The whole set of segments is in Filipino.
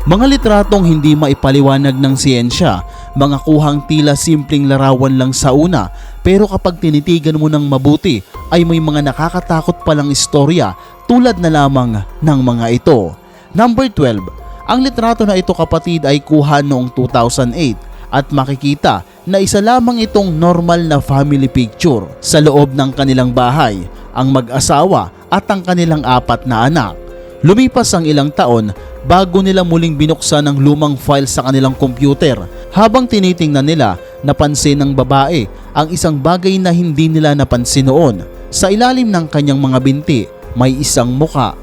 Mga litratong hindi maipaliwanag ng siyensya, mga kuhang tila simpleng larawan lang sa una, pero kapag tinitigan mo ng mabuti ay may mga nakakatakot palang istorya tulad na lamang ng mga ito. Number 12. Ang litrato na ito kapatid ay kuha noong 2008 at makikita na isa lamang itong normal na family picture sa loob ng kanilang bahay, ang mag-asawa at ang kanilang 4 na anak. Lumipas ang ilang taon bago nila muling binuksan ang lumang file sa kanilang computer. Habang tinitingnan nila, napansin ng babae ang isang bagay na hindi nila napansin noon. Sa ilalim ng kanyang mga binti, may isang muka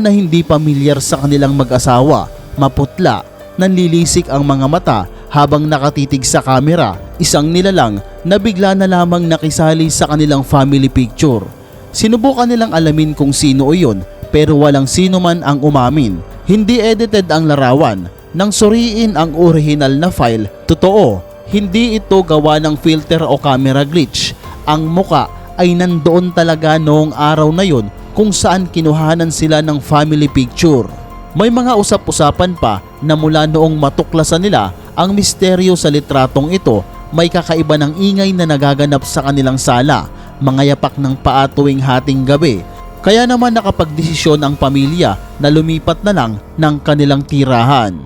na hindi pamilyar sa kanilang mag-asawa. Maputla, nanlilisik ang mga mata habang nakatitig sa kamera, isang nilalang na bigla na lamang nakisali sa kanilang family picture. Sinubukan nilang alamin kung sino iyon, pero walang sino man ang umamin. Hindi edited ang larawan. Nang suriin ang original na file, totoo, hindi ito gawa ng filter o camera glitch. Ang muka ay nandoon talaga noong araw na yon kung saan kinuhanan sila ng family picture. May mga usap-usapan pa na mula noong matuklasan nila ang misteryo sa litratong ito, may kakaiba ng ingay na nagaganap sa kanilang sala, mga yapak ng paa tuwing hating gabi. Kaya naman nakapagdesisyon ang pamilya na lumipat na lang ng kanilang tirahan.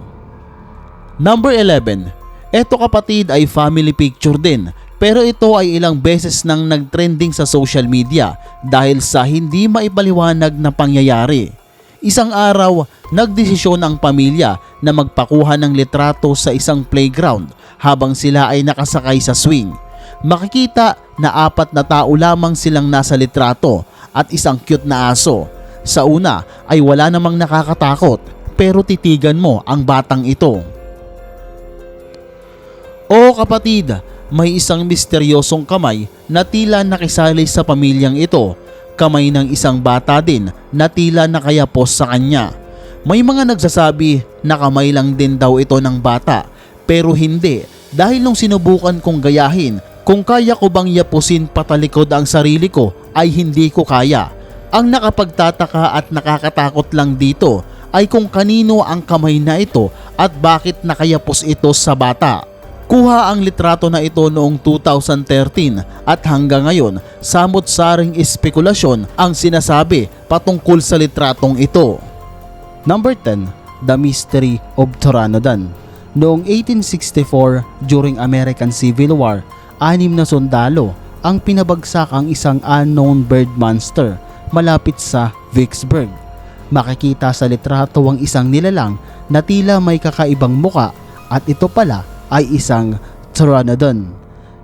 Number 11. Ito kapatid ay family picture din, pero ito ay ilang beses nang nagtrending sa social media dahil sa hindi maipaliwanag na pangyayari. Isang araw, nagdesisyon ang pamilya na magpakuha ng litrato sa isang playground habang sila ay nakasakay sa swing. Makikita na 4 na tao lamang silang nasa litrato at isang cute na aso. Sa una ay wala namang nakakatakot, pero titigan mo ang batang ito. O kapatid, may isang misteryosong kamay na tila nakisali sa pamilyang ito. Kamay ng isang bata din na tila nakayapos sa kanya. May mga nagsasabi na kamay lang din daw ito ng bata, pero hindi, dahil nung sinubukan kong gayahin kung kaya ko bang yapusin patalikod ang sarili ko ay hindi ko kaya. Ang nakapagtataka at nakakatakot lang dito ay kung kanino ang kamay na ito at bakit nakayapos ito sa bata. Kuha ang litrato na ito noong 2013 at hanggang ngayon samot-saring espekulasyon ang sinasabi patungkol sa litratong ito. Number 10. The Mystery of Pteranodon. Noong 1864, during American Civil War, 6 na sundalo ang pinabagsak ang isang unknown bird monster malapit sa Vicksburg. Makikita sa litrato ang isang nilalang na tila may kakaibang muka at ito pala ay isang Pteranodon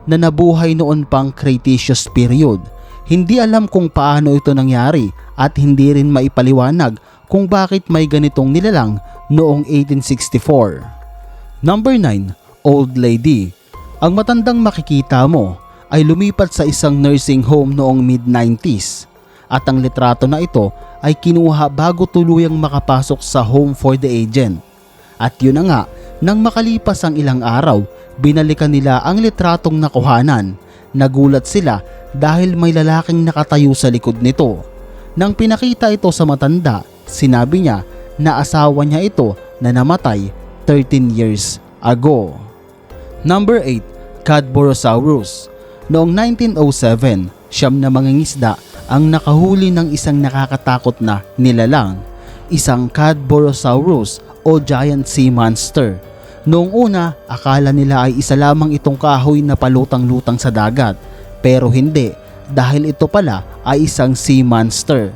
na nabuhay noon pang Cretaceous period. Hindi alam kung paano ito nangyari at hindi rin maipaliwanag kung bakit may ganitong nilalang noong 1864. Number 9. Old Lady. Ang matandang makikita mo ay lumipat sa isang nursing home noong mid-90s at ang litrato na ito ay kinuha bago tuluyang makapasok sa home for the aged. At yun na nga, nang makalipas ang ilang araw, binalikan nila ang litratong nakuhanan. Nagulat sila dahil may lalaking nakatayo sa likod nito. Nang pinakita ito sa matanda, sinabi niya na asawa niya ito na namatay 13 years ago. Number 8. Cadborosaurus. Noong 1907, 9 na mangingisda ang nakahuli ng isang nakakatakot na nilalang, isang Cadborosaurus o giant sea monster. Noong una, akala nila ay isa lamang itong kahoy na palutang-lutang sa dagat, pero hindi dahil ito pala ay isang sea monster.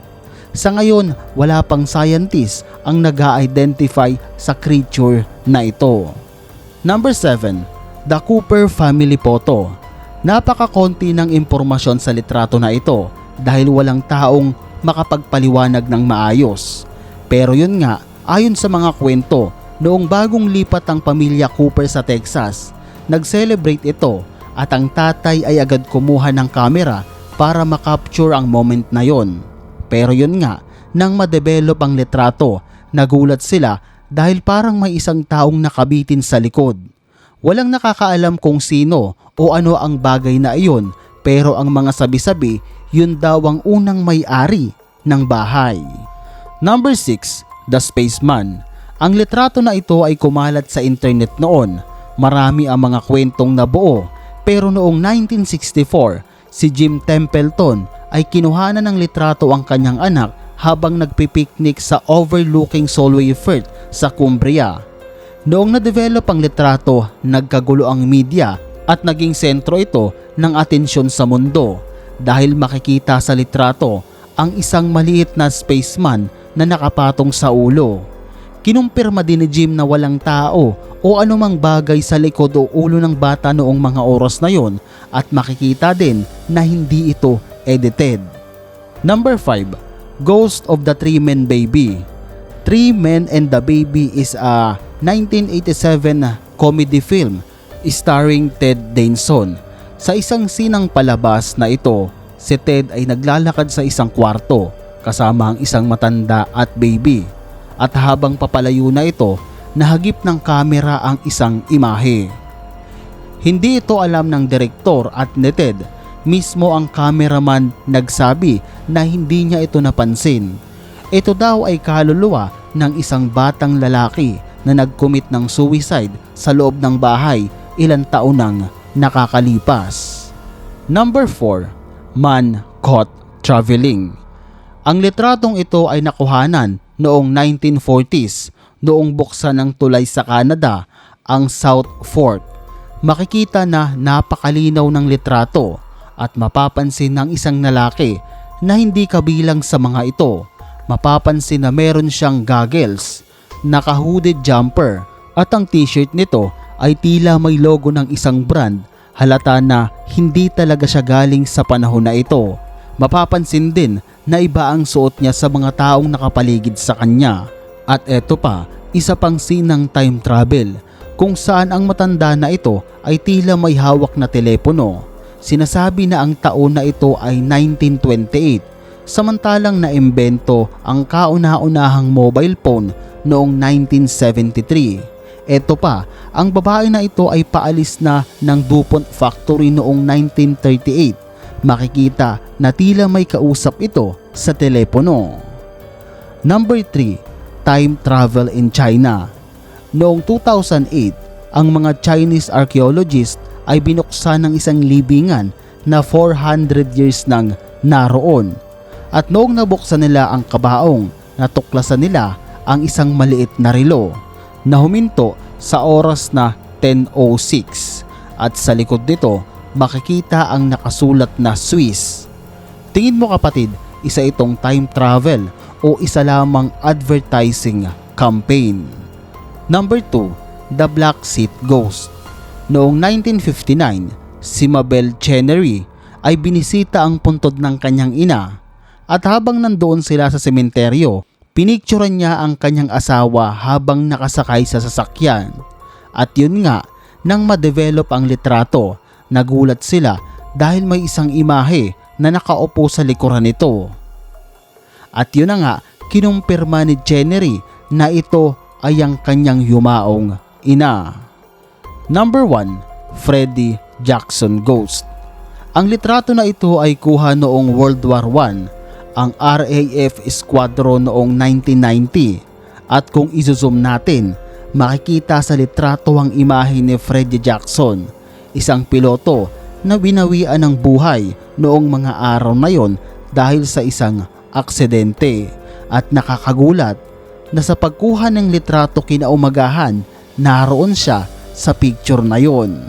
Sa ngayon, wala pang scientist ang nag-a-identify sa creature na ito. Number 7. The Cooper Family Photo. Napakakonti ng impormasyon sa litrato na ito dahil walang taong makapagpaliwanag ng maayos. Pero yun nga, ayon sa mga kwento, noong bagong lipat ang pamilya Cooper sa Texas, nag-celebrate ito at ang tatay ay agad kumuha ng kamera para makapture ang moment na yon. Pero yun nga, nang ma-develop ang litrato, nagulat sila dahil parang may isang taong nakabitin sa likod. Walang nakakaalam kung sino o ano ang bagay na iyon, pero ang mga sabi-sabi, yun daw ang unang may-ari ng bahay. Number 6. The Spaceman. Ang litrato na ito ay kumalat sa internet noon. Marami ang mga kwentong nabuo, pero noong 1964, si Jim Templeton ay kinuhanan ng litrato ang kanyang anak habang nagpipiknik sa overlooking Solway Firth sa Cumbria. Noong na-develop ang litrato, nagkagulo ang media at naging sentro ito ng atensyon sa mundo dahil makikita sa litrato ang isang maliit na spaceman na nakapatong sa ulo. Kinumpirma din ni Jim na walang tao o anumang bagay sa likod o ulo ng bata noong mga oras na yon at makikita din na hindi ito edited. Number 5. Ghost of the Three Men Baby. Three Men and the Baby is a 1987 comedy film starring Ted Danson. Sa isang sinang palabas na ito, si Ted ay naglalakad sa isang kwarto kasama ang isang matanda at baby. At habang papalayo na ito, nahagip ng kamera ang isang imahe. Hindi ito alam ng direktor at ni Ted. Mismo ang cameraman nagsabi na hindi niya ito napansin. Ito daw ay kaluluwa ng isang batang lalaki na nag-commit ng suicide sa loob ng bahay ilang taon nang nakakalipas. Number 4. Man Caught Traveling. Ang litratong ito ay nakuhanan noong 1940s noong buksan ng tulay sa Canada, ang South Fork. Makikita na napakalinaw ng litrato at mapapansin ng isang lalaki na hindi kabilang sa mga ito. Mapapansin na meron siyang goggles, naka-hooded jumper at ang t-shirt nito ay tila may logo ng isang brand. Halata na hindi talaga siya galing sa panahon na ito. Mapapansin din na iba ang suot niya sa mga taong nakapaligid sa kanya. At eto pa, isa pang sinang time travel kung saan ang matanda na ito ay tila may hawak na telepono. Sinasabi na ang taon na ito ay 1928, samantalang naimbento ang kauna-unahang mobile phone noong 1973. Eto pa, ang babae na ito ay paalis na ng DuPont factory noong 1938. Makikita na tila may kausap ito sa telepono. Number 3. Time travel in China. Noong 2008, ang mga Chinese archaeologists ay binuksan ng isang libingan na 400 years nang naroon. At noong nabuksan nila ang kabaong, natuklasan nila ang isang maliit na relo na huminto sa oras na 10:06 at sa likod nito makikita ang nakasulat na Swiss. Tingin mo kapatid, isa itong time travel o isa lamang advertising campaign? Number 2. The Black Seat Ghost. Noong 1959, si Mabel Chenery ay binisita ang puntod ng kanyang ina at habang nandoon sila sa sementeryo, pinicturan niya ang kanyang asawa habang nakasakay sa sasakyan. At yun nga, nang ma-develop ang litrato, nagulat sila dahil may isang imahe na nakaupo sa likuran nito. At yun na nga, kinumpirma ni Chenery na ito ay ang kanyang yumaong ina. Number 1. Freddie Jackson Ghost. Ang litrato na ito ay kuha noong World War I, ang RAF Squadron noong 1990. At kung izozoom natin, makikita sa litrato ang imahe ni Freddie Jackson, isang piloto na binawian ng buhay noong mga araw na yon dahil sa isang aksidente. At nakakagulat na sa pagkuha ng litrato kinaumagahan, naroon siya sa picture na yon.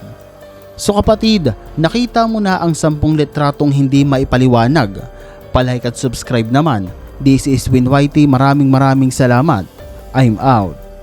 So kapatid, nakita mo na ang 10 litratong hindi maipaliwanag. Palike at subscribe naman. This is Win YT. Maraming salamat. I'm out.